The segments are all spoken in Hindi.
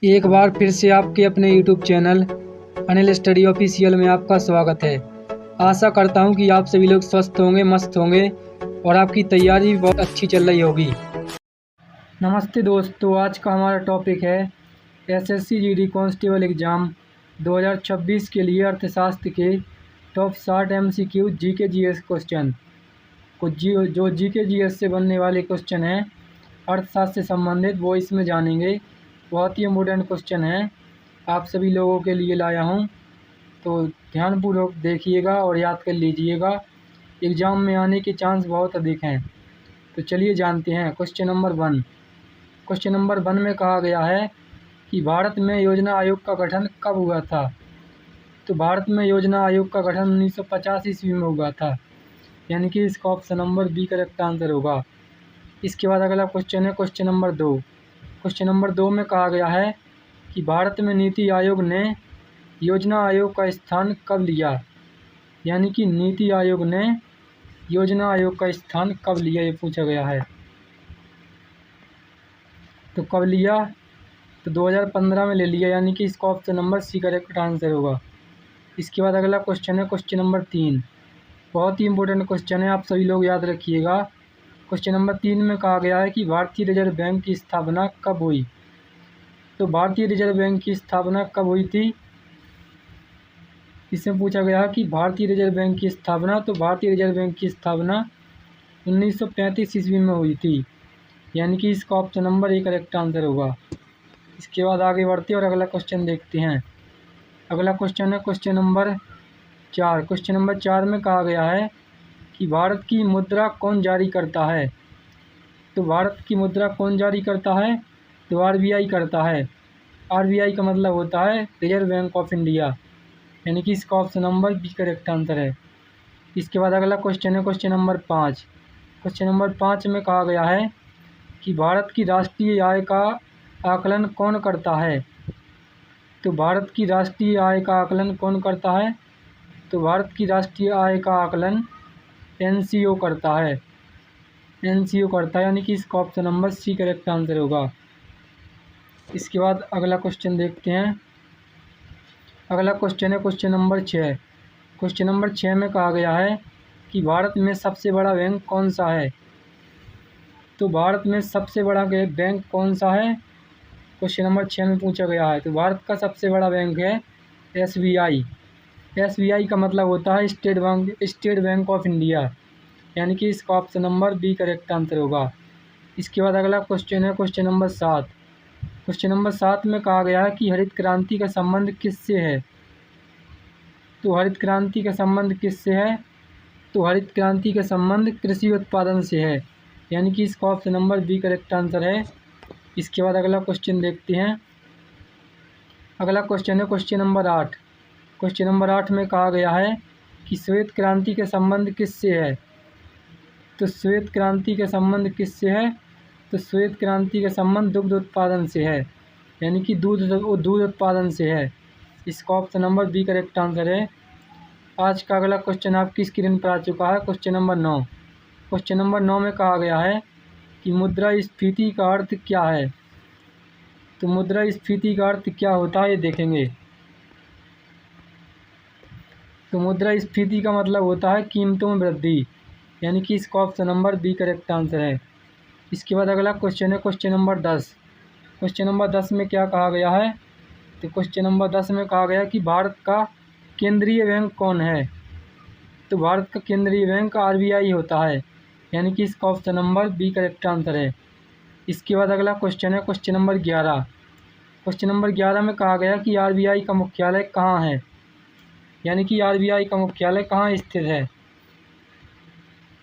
एक बार फिर से आपके अपने YouTube channel Anil study official में आपका स्वागत है। आशा करता हूं कि आप सभी लोग स्वस्थ होंगे, मस्त होंगे और आपकी तैयारी भी बहुत अच्छी चल रही होगी। नमस्ते दोस्तों, आज का हमारा टॉपिक है एसएससी जीडी कांस्टेबल एग्ज़ाम 2026 के लिए अर्थशास्त्र के top 60 MCQ GK GS question जो जीके जीएस से बनने वाले क्वेश्चन हैं अर्थशास्त्र से संबंधित, वो इसमें जानेंगे। बहुत ही इम्पोर्टेंट क्वेश्चन है, आप सभी लोगों के लिए लाया हूँ, तो ध्यानपूर्वक देखिएगा और याद कर लीजिएगा। एग्ज़ाम में आने के चांस बहुत अधिक हैं। तो चलिए जानते हैं क्वेश्चन नंबर 1। क्वेश्चन नंबर 1 में कहा गया है कि भारत में योजना आयोग का गठन कब हुआ था। तो भारत में योजना आयोग का गठन 1950 ईस्वी में हुआ था, यानी कि इसका option number B correct answer होगा। इसके बाद अगला क्वेश्चन है क्वेश्चन नंबर 2। क्वेश्चन नंबर 2 में कहा गया है कि भारत में नीति आयोग ने योजना आयोग का स्थान कब लिया, यानी कि नीति आयोग ने योजना आयोग का स्थान कब लिया, ये पूछा गया है। तो कब लिया, तो 2015 में ले लिया, यानी कि इसका option number C correct answer होगा। इसके बाद अगला क्वेश्चन है क्वेश्चन नंबर 3। बहुत ही इंपॉर्टेंट क्वेश्चन है, आप सभी लोग याद रखिएगा। क्वेश्चन नंबर 3 में कहा गया है कि भारतीय रिजर्व बैंक की स्थापना कब हुई। तो भारतीय रिजर्व बैंक की स्थापना कब हुई थी, इसमें पूछा गया कि भारतीय रिजर्व बैंक की स्थापना, तो भारतीय रिजर्व बैंक की स्थापना 1935 ईस्वी में हुई थी, यानी कि इसका option number A correct answer होगा। इसके बाद आगे बढ़ते और अगला क्वेश्चन देखते हैं। अगला क्वेश्चन है क्वेश्चन नंबर 4। क्वेश्चन नंबर 4 में कहा गया है कि भारत की मुद्रा कौन जारी करता है। तो भारत की मुद्रा कौन जारी करता है, तो आरबीआई करता है। आरबीआई का मतलब होता है रिजर्व बैंक ऑफ इंडिया, यानी कि इसका option number B correct answer है। इसके बाद अगला क्वेश्चन है क्वेश्चन नंबर 5। क्वेश्चन नंबर 5 में कहा गया है कि भारत की राष्ट्रीय आय का आकलन कौन करता है। तो भारत की राष्ट्रीय आय का आकलन कौन करता है, तो भारत की राष्ट्रीय आय का आकलन एनसीओ करता है। एनसीओ करता है, यानी कि इसका option number C correct answer होगा। इसके बाद अगला क्वेश्चन देखते हैं। अगला क्वेश्चन है क्वेश्चन नंबर 6। क्वेश्चन नंबर 6 में कहा गया है कि भारत में सबसे बड़ा बैंक कौन सा है। तो भारत में सबसे बड़ा बैंक कौन सा है, क्वेश्चन नंबर 6 में पूछा गया है। तो भारत का सबसे बड़ा बैंक है एसबीआई। एसबीआई का मतलब होता है स्टेट बैंक ऑफ इंडिया, यानी कि इसका option number B correct answer होगा। इसके बाद अगला क्वेश्चन है क्वेश्चन नंबर 7। क्वेश्चन नंबर 7 में कहा गया है कि हरित क्रांति का संबंध किससे है। तो हरित क्रांति का संबंध किससे है, तो हरित क्रांति का संबंध कृषि उत्पादन से है, यानी कि इसका option number B correct answer है। इसके बाद अगला क्वेश्चन देखते हैं। अगला क्वेश्चन है क्वेश्चन नंबर 8। क्वेश्चन नंबर 8 में कहा गया है कि श्वेत क्रांति का संबंध किससे है। तो श्वेत क्रांति का संबंध किससे है, तो श्वेत क्रांति का संबंध दुग्ध उत्पादन से है, यानी कि दूध उत्पादन से है। इसका option number B correct answer है। आज का अगला क्वेश्चन आपकी स्क्रीन पर आ चुका है, क्वेश्चन नंबर 9। क्वेश्चन नंबर 9 में कहा गया है कि मुद्रास्फीति का अर्थ क्या है। तो मुद्रास्फीति का अर्थ क्या होता है, ये देखेंगे। तो मुद्रास्फीति का मतलब होता है कीमतों में वृद्धि, यानी कि इसका option number B correct answer है। इसके बाद अगला क्वेश्चन है क्वेश्चन नंबर 10। क्वेश्चन नंबर 10 में क्या कहा गया है, तो क्वेश्चन नंबर 10 में कहा गया कि भारत का केंद्रीय बैंक कौन है। तो भारत का केंद्रीय बैंक आरबीआई होता है, यानी कि इसका option number B correct answer है। इसके बाद अगला क्वेश्चन है क्वेश्चन नंबर 11। क्वेश्चन नंबर 11 में कहा गया कि आरबीआई का मुख्यालय कहाँ है, यानी कि आरबीआई का मुख्यालय कहाँ स्थित है।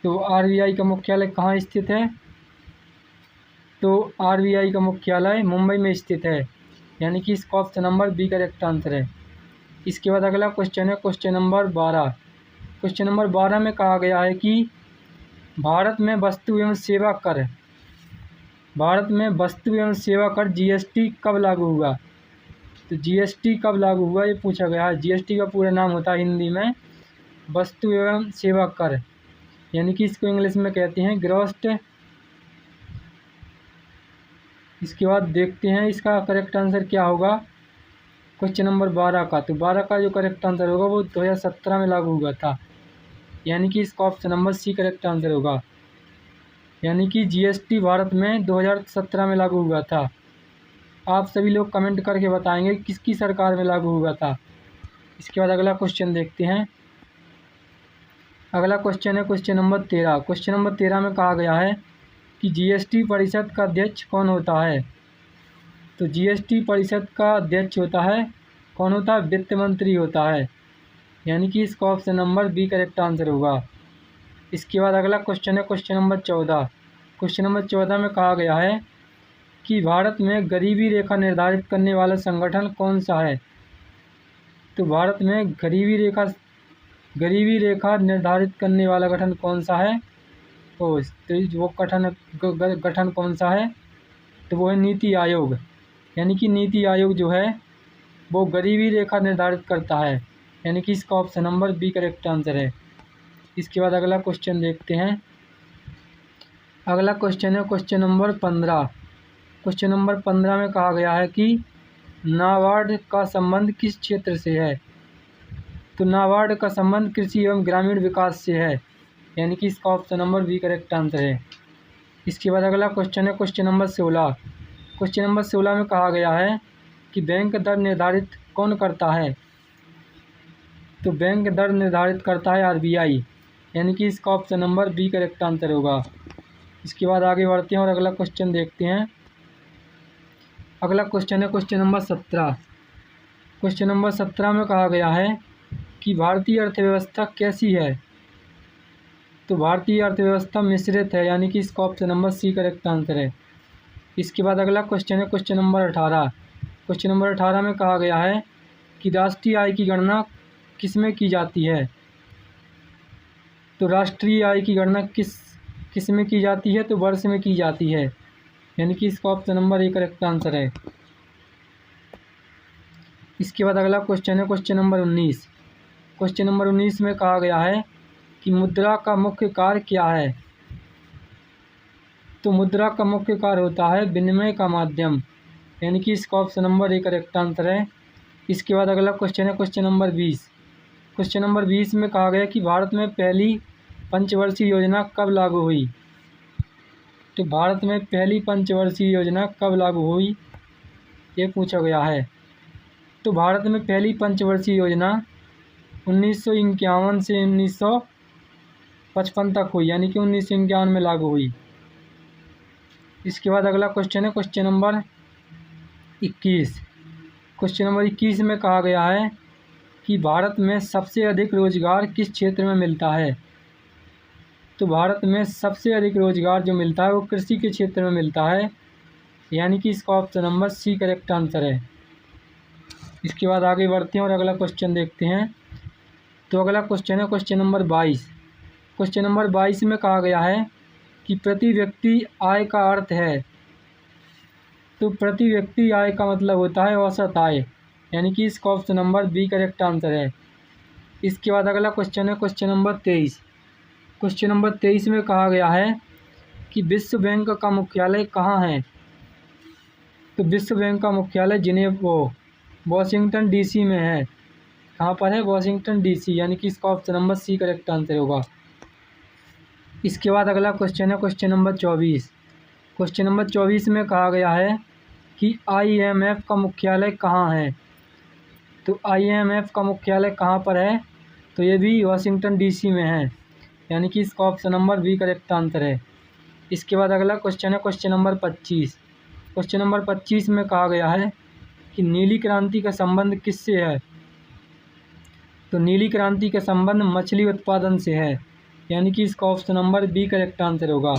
तो आरबीआई का मुख्यालय कहाँ स्थित है, तो आरबीआई का मुख्यालय मुंबई में स्थित है, यानी कि इसका option number B correct answer है। इसके बाद अगला क्वेश्चन है क्वेश्चन नंबर 12। क्वेश्चन नंबर 12 में कहा गया है कि भारत में वस्तु एवं सेवा कर जीएसटी कब लागू हुआ। तो जीएसटी कब लागू हुआ, ये पूछा गया है। जीएसटी का पूरा नाम होता है हिंदी में वस्तु एवं सेवा कर, यानी कि इसको इंग्लिश में कहते हैं इसके बाद देखते हैं इसका करेक्ट आंसर क्या होगा क्वेश्चन नंबर 12 का। तो 12 का जो करेक्ट आंसर होगा वो 2017 में लागू हुआ था, यानी कि इसका option number C correct answer होगा। यानी कि जीएसटी भारत में 2017 में लागू हुआ था। आप सभी लोग कमेंट करके बताएंगे किसकी सरकार में लागू हुआ था। इसके बाद अगला क्वेश्चन देखते हैं। अगला क्वेश्चन है क्वेश्चन नंबर 13। क्वेश्चन नंबर 13 में कहा गया है कि जीएसटी परिषद का अध्यक्ष कौन होता है। तो जीएसटी परिषद का अध्यक्ष होता है, कौन होता है, वित्त मंत्री होता है, यानी कि इसका option number B correct answer होगा। इसके बाद अगला क्वेश्चन है क्वेश्चन नंबर 14। क्वेश्चन नंबर 14 में कहा गया है कि भारत में गरीबी रेखा निर्धारित करने वाला संगठन कौन सा है। तो भारत में गरीबी रेखा निर्धारित करने वाला गठन कौन सा है, तो वो गठन कौन सा है, तो वो है नीति आयोग। यानी कि नीति आयोग जो है वो गरीबी रेखा निर्धारित करता है, यानी कि इसका option number B correct answer है। इसके बाद अगला क्वेश्चन देखते हैं। अगला क्वेश्चन है क्वेश्चन नंबर 15। क्वेश्चन नंबर 15 में कहा गया है कि नाबार्ड का संबंध किस क्षेत्र से है। तो नाबार्ड का संबंध कृषि एवं ग्रामीण विकास से है, यानी कि इसका option number B correct answer है। इसके बाद अगला क्वेश्चन है क्वेश्चन नंबर 16। क्वेश्चन नंबर 16 में कहा गया है कि बैंक दर निर्धारित कौन करता है। तो बैंक दर निर्धारित करता है आरबीआई, यानी कि इसका option number B correct answer होगा। इसके बाद आगे बढ़ते हैं और अगला क्वेश्चन देखते हैं। अगला क्वेश्चन है क्वेश्चन नंबर 17। क्वेश्चन नंबर 17 में कहा गया है कि भारतीय अर्थव्यवस्था कैसी है। तो भारतीय अर्थव्यवस्था मिश्रित है, यानी कि इसका option number C correct answer है। इसके बाद अगला क्वेश्चन है क्वेश्चन नंबर 18। क्वेश्चन नंबर 18 में कहा गया है कि राष्ट्रीय आय की गणना किस में की जाती है। तो राष्ट्रीय आय की गणना किस में की जाती है, तो वर्ष में की जाती है, यानी कि इसका option number A correct answer है। इसके बाद अगला क्वेश्चन है क्वेश्चन नंबर 19। क्वेश्चन नंबर 19 में कहा गया है कि मुद्रा का मुख्य कार्य क्या है। तो मुद्रा का मुख्य कार्य होता है विनिमय का माध्यम, यानी कि इसका option number A correct answer है। इसके बाद अगला क्वेश्चन है क्वेश्चन नंबर 20। क्वेश्चन नंबर 20 में कहा गया कि भारत में पहली पंचवर्षीय योजना कब लागू हुई। तो भारत में पहली पंचवर्षीय योजना कब लागू हुई, ये पूछा गया है। तो भारत में पहली पंचवर्षीय योजना 1951 से 1955 तक हुई, यानी कि 1951 में लागू हुई। इसके बाद अगला क्वेश्चन है क्वेश्चन नंबर 21। क्वेश्चन नंबर 21 में कहा गया है कि भारत में सबसे अधिक रोजगार किस क्षेत्र में मिलता है। तो भारत में सबसे अधिक रोजगार जो मिलता है वो कृषि के क्षेत्र में मिलता है, यानी कि इसका option number C correct answer है। इसके बाद आगे बढ़ते हैं और अगला क्वेश्चन देखते हैं। तो अगला क्वेश्चन है क्वेश्चन नंबर 22। क्वेश्चन नंबर 22 में कहा गया है कि प्रति व्यक्ति आय का अर्थ है। तो प्रति व्यक्ति आय का मतलब होता है औसत आय, यानी कि इसका option number B correct answer है। इसके बाद अगला क्वेश्चन है क्वेश्चन नंबर 23। क्वेश्चन नंबर 23 में कहा गया है कि विश्व बैंक का मुख्यालय कहाँ है। तो विश्व बैंक का मुख्यालय वाशिंगटन डीसी में है। कहाँ पर है, वाशिंगटन डीसी, यानी कि इसका option number C correct answer होगा। इसके बाद अगला क्वेश्चन है क्वेश्चन नंबर 24। क्वेश्चन नंबर 24 में कहा गया है कि IMF का मुख्यालय कहाँ है। तो IMF का मुख्यालय कहाँ पर है, तो ये भी वाशिंगटन डीसी में है, यानी कि इसका option number B correct answer है। इसके बाद अगला क्वेश्चन है क्वेश्चन नंबर 25। क्वेश्चन नंबर 25 में कहा गया है कि नीली क्रांति का संबंध किससे है। तो नीली क्रांति का संबंध मछली उत्पादन से है, यानी कि इसका option number B correct answer होगा।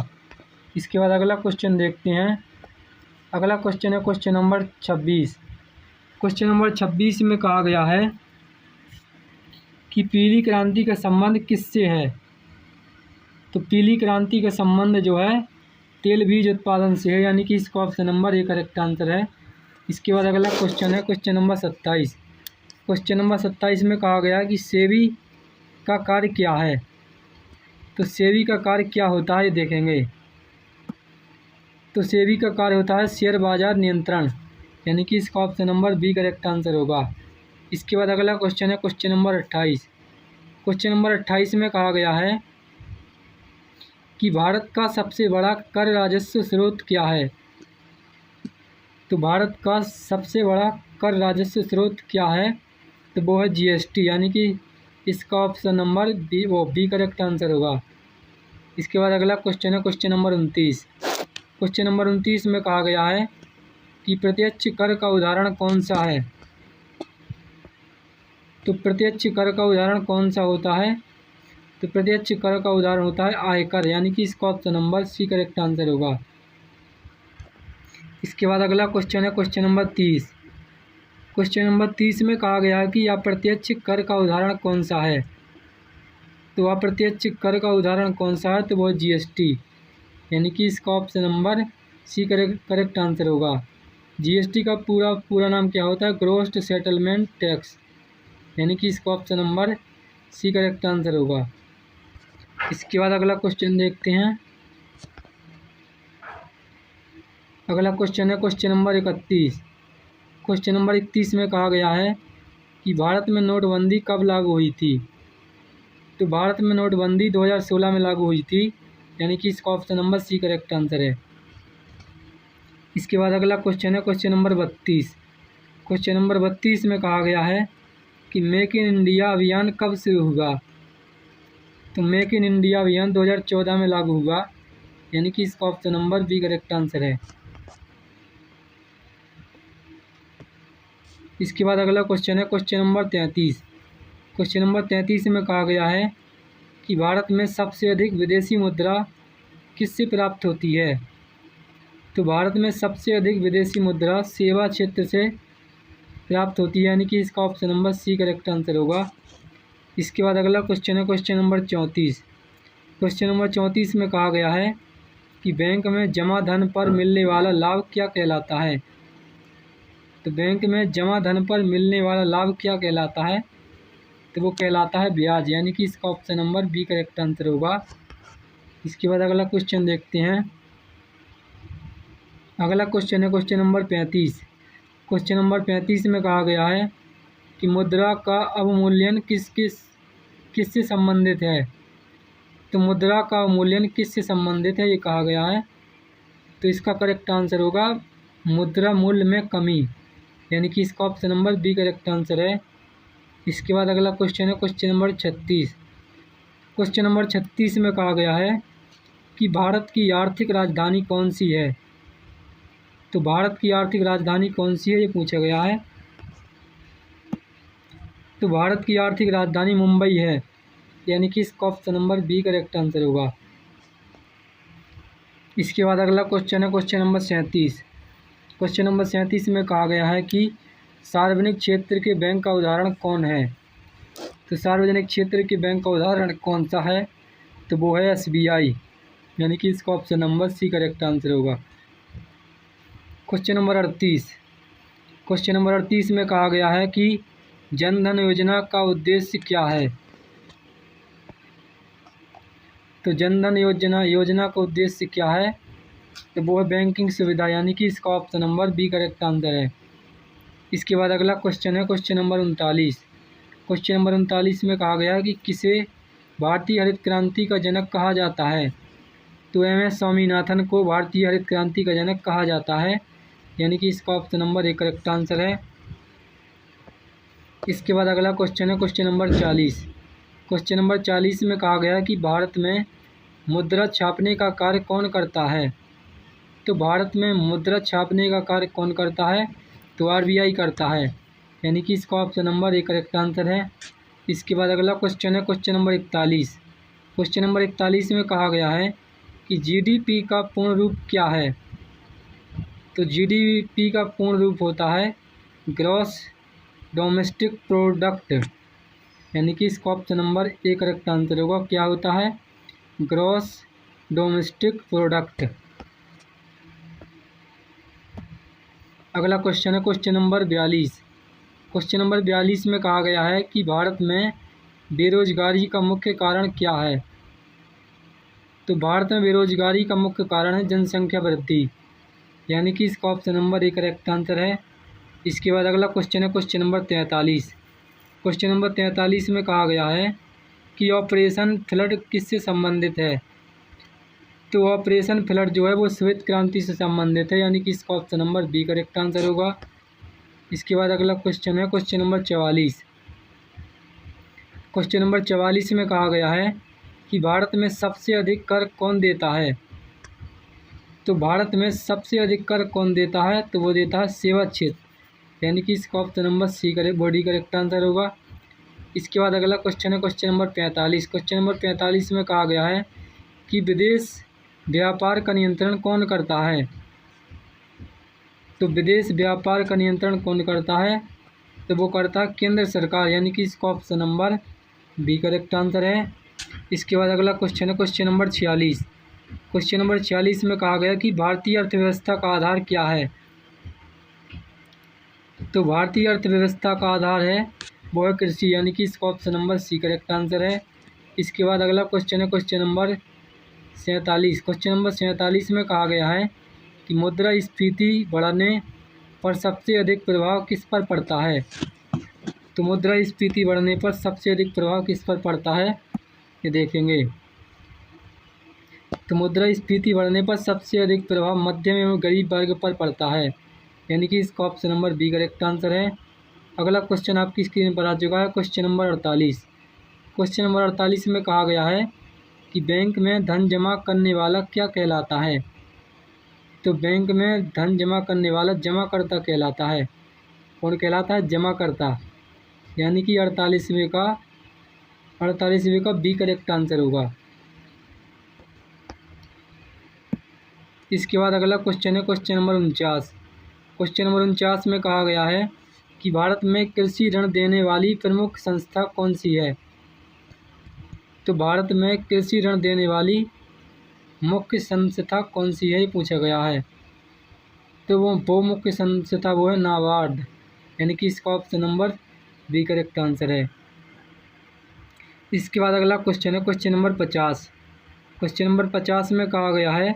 इसके बाद अगला क्वेश्चन देखते हैं। अगला क्वेश्चन है क्वेश्चन नंबर 26। क्वेश्चन नंबर 26 में कहा गया है कि पीली क्रांति का संबंध किससे है। तो पीली क्रांति का संबंध जो है तेल बीज उत्पादन से है, यानी कि इसका option number A correct answer है। इसके बाद अगला क्वेश्चन है क्वेश्चन नंबर 27। क्वेश्चन नंबर 27 में कहा गया कि सेबी का कार्य क्या है। तो सेबी का कार्य क्या होता है ये देखेंगे। तो सेबी का कार्य होता है शेयर बाजार नियंत्रण, यानी कि इसका option number B correct answer होगा। इसके बाद अगला क्वेश्चन है क्वेश्चन नंबर 28। क्वेश्चन नंबर 28 में कहा गया है कि भारत का सबसे बड़ा कर राजस्व स्रोत क्या है। तो भारत का सबसे बड़ा कर राजस्व स्रोत क्या है, तो वो है जीएसटी, यानी कि इसका option number B correct answer होगा। इसके बाद अगला क्वेश्चन है क्वेश्चन नंबर 29। क्वेश्चन नंबर 29 में कहा गया है कि प्रत्यक्ष कर का उदाहरण कौन सा है। तो प्रत्यक्ष कर का उदाहरण कौन सा होता है, तो प्रत्यक्ष कर का उदाहरण होता है आयकर, यानी कि इसका option number C correct answer होगा। इसके बाद अगला क्वेश्चन है क्वेश्चन नंबर 30। क्वेश्चन नंबर 30 में कहा गया है कि अप्रत्यक्ष कर का उदाहरण कौन सा है। तो अप्रत्यक्ष कर का उदाहरण कौन सा है, तो वो जीएसटी, यानी कि इसका option number C correct answer होगा। जीएसटी का पूरा नाम क्या होता है, ग्रॉस सेटलमेंट टैक्स, यानी कि इसका option number C correct answer होगा। इसके बाद अगला क्वेश्चन देखते हैं। अगला क्वेश्चन है क्वेश्चन नंबर 31। क्वेश्चन नंबर 31 में कहा गया है कि भारत में नोटबंदी कब लागू हुई थी। तो भारत में नोटबंदी 2016 में लागू हुई थी, यानी कि इसका option number C correct answer है। इसके बाद अगला क्वेश्चन है क्वेश्चन नंबर 32। क्वेश्चन नंबर 32 में कहा गया है कि मेक इन इंडिया अभियान कब शुरू हुआ। तो मेक इन इंडिया अभियान 2014 में लागू हुआ, यानी कि इसका option number B correct answer है। इसके बाद अगला क्वेश्चन है क्वेश्चन नंबर 33। क्वेश्चन नंबर 33 में कहा गया है कि भारत में सबसे अधिक विदेशी मुद्रा किससे प्राप्त होती है। तो भारत में सबसे अधिक विदेशी मुद्रा सेवा क्षेत्र से प्राप्त होती है, यानी कि इसका option number C correct answer होगा। इसके बाद अगला क्वेश्चन है क्वेश्चन नंबर 34। क्वेश्चन नंबर 34 में कहा गया है कि बैंक में जमा धन पर मिलने वाला लाभ क्या कहलाता है। तो बैंक में जमा धन पर मिलने वाला लाभ क्या कहलाता है, तो वो कहलाता है ब्याज, यानी कि इसका option number B correct answer होगा। इसके बाद अगला क्वेश्चन देखते हैं। अगला क्वेश्चन है क्वेश्चन नंबर 35। क्वेश्चन नंबर 35 में कहा गया है कि मुद्रा का अवमूल्यन किससे संबंधित है। तो मुद्रा का अवमूल्यन किससे संबंधित है, ये कहा गया है। तो इसका करेक्ट आंसर होगा मुद्रा मूल्य में कमी, यानी कि इसका option number B correct answer है। इसके बाद अगला क्वेश्चन है क्वेश्चन नंबर 36। क्वेश्चन नंबर 36 में कहा गया है कि भारत की आर्थिक राजधानी कौन सी है। तो भारत की आर्थिक राजधानी कौन सी है, ये पूछा गया है। तो भारत की आर्थिक राजधानी मुंबई है, यानी कि इसका option number B correct answer होगा। इसके बाद अगला क्वेश्चन है क्वेश्चन नंबर 37। क्वेश्चन नंबर 37 में कहा गया है कि सार्वजनिक क्षेत्र के बैंक का उदाहरण कौन है। तो सार्वजनिक क्षेत्र के बैंक का उदाहरण कौन सा है, तो वो है एसबीआई, यानी कि इसका option number C correct answer होगा। Question number 38। क्वेश्चन नंबर 38 में कहा गया है कि जन धन योजना का उद्देश्य क्या है। तो जन धन योजना का उद्देश्य क्या है, तो वो है बैंकिंग सुविधा, यानी कि इसका option number B correct answer है। इसके बाद अगला क्वेश्चन है क्वेश्चन नंबर 39। क्वेश्चन नंबर 39 में कहा गया है कि किसे भारतीय हरित क्रांति का जनक कहा जाता है। तो एम.एस. स्वामीनाथन को भारतीय हरित क्रांति का जनक कहा जाता है, यानी कि इसका option number A correct answer है। इसके बाद अगला क्वेश्चन है क्वेश्चन नंबर 40। क्वेश्चन नंबर 40 में कहा गया है कि भारत में मुद्रा छापने का कार्य कौन करता है। तो भारत में मुद्रा छापने का कार्य कौन करता है, तो आरबीआई करता है, यानी कि इसका option number A correct answer है। इसके बाद अगला क्वेश्चन है क्वेश्चन नंबर 41। क्वेश्चन नंबर 41 में कहा गया है कि जीडीपी का पूर्ण रूप क्या है। तो जीडीपी का पूर्ण रूप होता है ग्रॉस डोमेस्टिक प्रोडक्ट, यानी कि इसका option number A correct answer होगा। क्या होता है, ग्रॉस डोमेस्टिक प्रोडक्ट। अगला क्वेश्चन है क्वेश्चन नंबर 42। क्वेश्चन नंबर 42 में कहा गया है कि भारत में बेरोजगारी का मुख्य कारण क्या है। तो भारत में बेरोजगारी का मुख्य कारण है जनसंख्या वृद्धि, यानी कि इसका ऑप्शन नंबर 1 करेक्ट आंसर है। इसके बाद अगला क्वेश्चन है क्वेश्चन नंबर 43। क्वेश्चन नंबर 43 में कहा गया है कि ऑपरेशन फ्लड किससे संबंधित है। तो ऑपरेशन फ्लड जो है वो श्वेत क्रांति से संबंधित है, यानी कि इसका option number B correct answer होगा। इसके बाद अगला क्वेश्चन है क्वेश्चन नंबर 44। क्वेश्चन नंबर 44 में कहा गया है कि भारत में सबसे अधिक कर कौन देता है। तो भारत में सबसे अधिक कर कौन देता है, तो वो देता है सेवा क्षेत्र, यानी कि इसका option number C body correct answer होगा। इसके बाद अगला क्वेश्चन है क्वेश्चन नंबर 45। क्वेश्चन नंबर 45 में कहा गया है कि विदेश व्यापार का नियंत्रण कौन करता है। तो विदेश व्यापार का नियंत्रण कौन करता है, तो वो करता है केंद्र सरकार, यानी कि इसका option number B correct answer है। इसके बाद अगला क्वेश्चन है क्वेश्चन नंबर 46। क्वेश्चन नंबर 46 में कहा गया कि भारतीय अर्थव्यवस्था का आधार क्या है। तो भारतीय अर्थव्यवस्था का आधार है वो है कृषि, यानी कि इसका option number C correct answer है। इसके बाद अगला क्वेश्चन है क्वेश्चन नंबर 47। क्वेश्चन नंबर 47 में कहा गया है कि मुद्रास्फीति बढ़ने पर सबसे अधिक प्रभाव किस पर पड़ता है। तो मुद्रास्फीति बढ़ने पर सबसे अधिक प्रभाव किस पर पड़ता है, ये देखेंगे। तो मुद्रास्फीति बढ़ने पर सबसे अधिक प्रभाव मध्यम एवं गरीब वर्ग पर पड़ता है, यानी कि इसका option number B correct answer है। अगला क्वेश्चन आपकी स्क्रीन पर आ चुका है क्वेश्चन नंबर 48। क्वेश्चन नंबर 48 में कहा गया है कि बैंक में धन जमा करने वाला क्या कहलाता है। तो बैंक में धन जमा करने वाला जमाकर्ता कहलाता है। कौन कहलाता है, जमाकर्ता, यानी कि 48वें का बी करेक्ट आंसर होगा। इसके बाद अगला क्वेश्चन है क्वेश्चन नंबर 49। क्वेश्चन नंबर 49 में कहा गया है कि भारत में कृषि ऋण देने वाली प्रमुख संस्था कौन सी है। तो भारत में कृषि ऋण देने वाली मुख्य संस्था कौन सी है, ये पूछा गया है। तो वो मुख्य संस्था वो है नाबार्ड, यानी कि इसका option number B correct answer है। इसके बाद अगला क्वेश्चन है क्वेश्चन नंबर 50। क्वेश्चन नंबर 50 में कहा गया है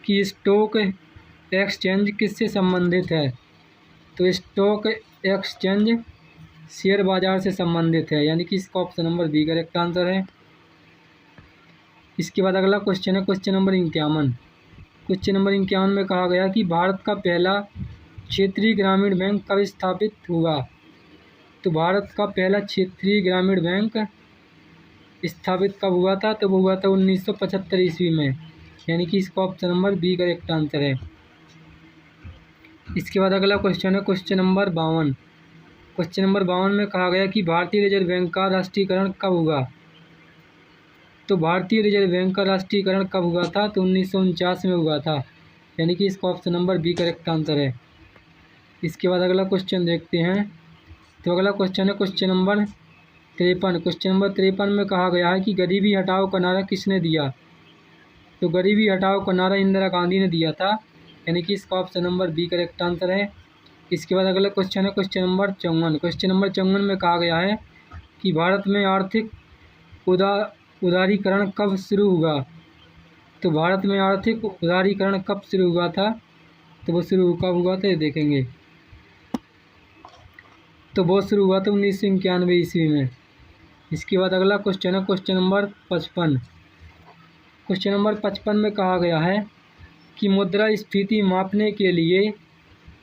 कि स्टॉक एक्सचेंज किससे संबंधित है। तो स्टॉक एक्सचेंज शेयर बाजार से संबंधित है, यानी कि इसका option number B correct answer है। इसके बाद अगला क्वेश्चन है क्वेश्चन नंबर 51। क्वेश्चन नंबर 51 में कहा गया कि भारत का पहला क्षेत्रीय ग्रामीण बैंक कब स्थापित हुआ। तो भारत का पहला क्षेत्रीय ग्रामीण बैंक स्थापित कब हुआ था, तो वो हुआ था 1975 ईस्वी में, यानी कि इसका option number B correct answer है। इसके बाद अगला क्वेश्चन है क्वेश्चन नंबर 52। क्वेश्चन नंबर 52 में कहा गया कि भारतीय रिजर्व बैंक का राष्ट्रीयकरण कब हुआ। तो भारतीय रिजर्व बैंक का राष्ट्रीयकरण कब हुआ था, तो 1949 में हुआ था, यानी कि इसका option number B correct answer है। इसके बाद अगला क्वेश्चन देखते हैं। तो अगला क्वेश्चन है क्वेश्चन नंबर 53। क्वेश्चन नंबर 53 में कहा गया है कि गरीबी हटाओ का नारा किसने दिया। तो गरीबी हटाओ का नारा इंदिरा गांधी ने दिया था, यानी कि इसका option number B correct answer है। इसके बाद अगला क्वेश्चन है क्वेश्चन नंबर 54। क्वेश्चन नंबर 54 में कहा गया है कि भारत में आर्थिक उदारीकरण कब शुरू हुआ। तो भारत में आर्थिक उदारीकरण कब शुरू हुआ था, तो वो शुरू कब हुआ था, ये देखेंगे। तो वो शुरू हुआ था 1991 ईस्वी में। इसके बाद अगला क्वेश्चन है क्वेश्चन नंबर 55। क्वेश्चन नंबर 55 में कहा गया है कि मुद्रास्फीति मापने के लिए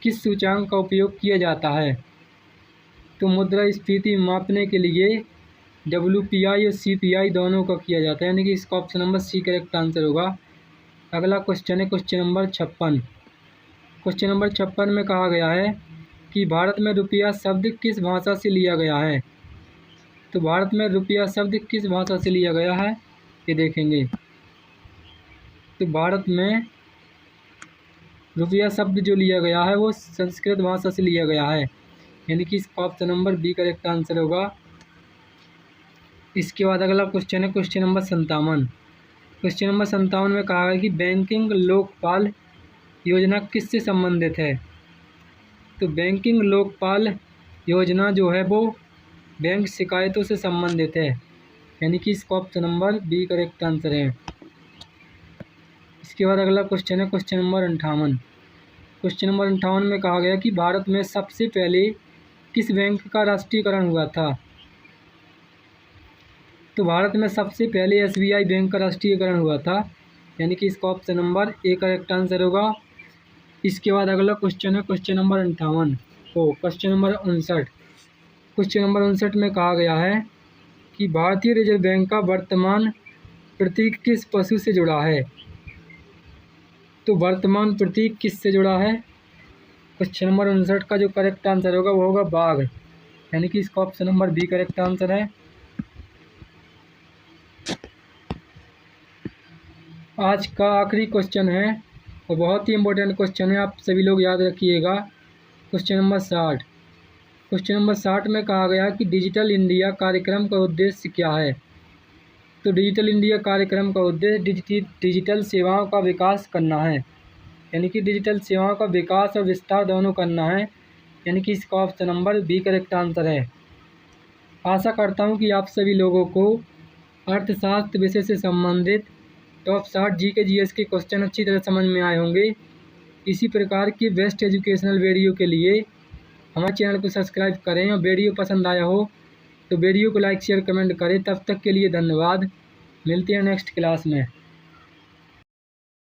किस सूचकांक का उपयोग किया जाता है। तो मुद्रास्फीति मापने के लिए WPI और CPI दोनों का किया जाता है, यानी कि इसका option number C correct answer होगा। अगला क्वेश्चन है क्वेश्चन नंबर 56। क्वेश्चन नंबर 56 में कहा गया है कि भारत में रुपया शब्द किस भाषा से लिया गया है। तो भारत में रुपया शब्द किस भाषा से लिया गया है, ये देखेंगे। तो भारत में रुपया शब्द जो लिया गया है वो संस्कृत भाषा से लिया गया है, यानी कि इसका option number B correct answer होगा। इसके बाद अगला क्वेश्चन है क्वेश्चन नंबर 57। क्वेश्चन नंबर 57 में कहा गया कि बैंकिंग लोकपाल योजना किससे संबंधित है। तो बैंकिंग लोकपाल योजना जो है वो बैंक शिकायतों से संबंधित है, यानी कि इसका option number B correct answer है। इसके बाद अगला क्वेश्चन है क्वेश्चन नंबर 58। क्वेश्चन नंबर 58 में कहा गया कि भारत में सबसे पहले किस बैंक का राष्ट्रीयकरण हुआ था। तो भारत में सबसे पहले SBI बैंक का राष्ट्रीयकरण हुआ था, यानी कि इसका option number A correct answer होगा। इसके बाद अगला क्वेश्चन है क्वेश्चन नंबर 59। क्वेश्चन नंबर 59 में कहा गया है कि भारतीय रिजर्व बैंक का वर्तमान प्रतीक किस पशु से जुड़ा है। तो वर्तमान प्रतीक किससे जुड़ा है। क्वेश्चन नंबर 59 का जो करेक्ट आंसर होगा वो होगा बाघ, यानी कि इसका option number B correct answer है। आज का आखिरी क्वेश्चन है और बहुत ही इम्पोर्टेंट क्वेश्चन है, आप सभी लोग याद रखिएगा। Question number 60। क्वेश्चन नंबर 60 में कहा गया कि डिजिटल इंडिया कार्यक्रम का उद्देश्य क्या है। तो डिजिटल इंडिया कार्यक्रम का उद्देश्य डिजिटल सेवाओं का विकास करना है, यानी कि डिजिटल सेवाओं का विकास और विस्तार दोनों करना है, यानी कि इसका option number B correct answer है। आशा करता हूँ कि आप सभी लोगों को अर्थशास्त्र विषय से संबंधित टॉप 60 GK GS के क्वेश्चन अच्छी तरह समझ में आए होंगे। इसी प्रकार के बेस्ट एजुकेशनल वीडियो के लिए हमारे चैनल को सब्सक्राइब करें और वीडियो पसंद आया हो तो वीडियो को लाइक शेयर कमेंट करें। तब तक के लिए धन्यवाद। मिलते हैं नेक्स्ट क्लास में।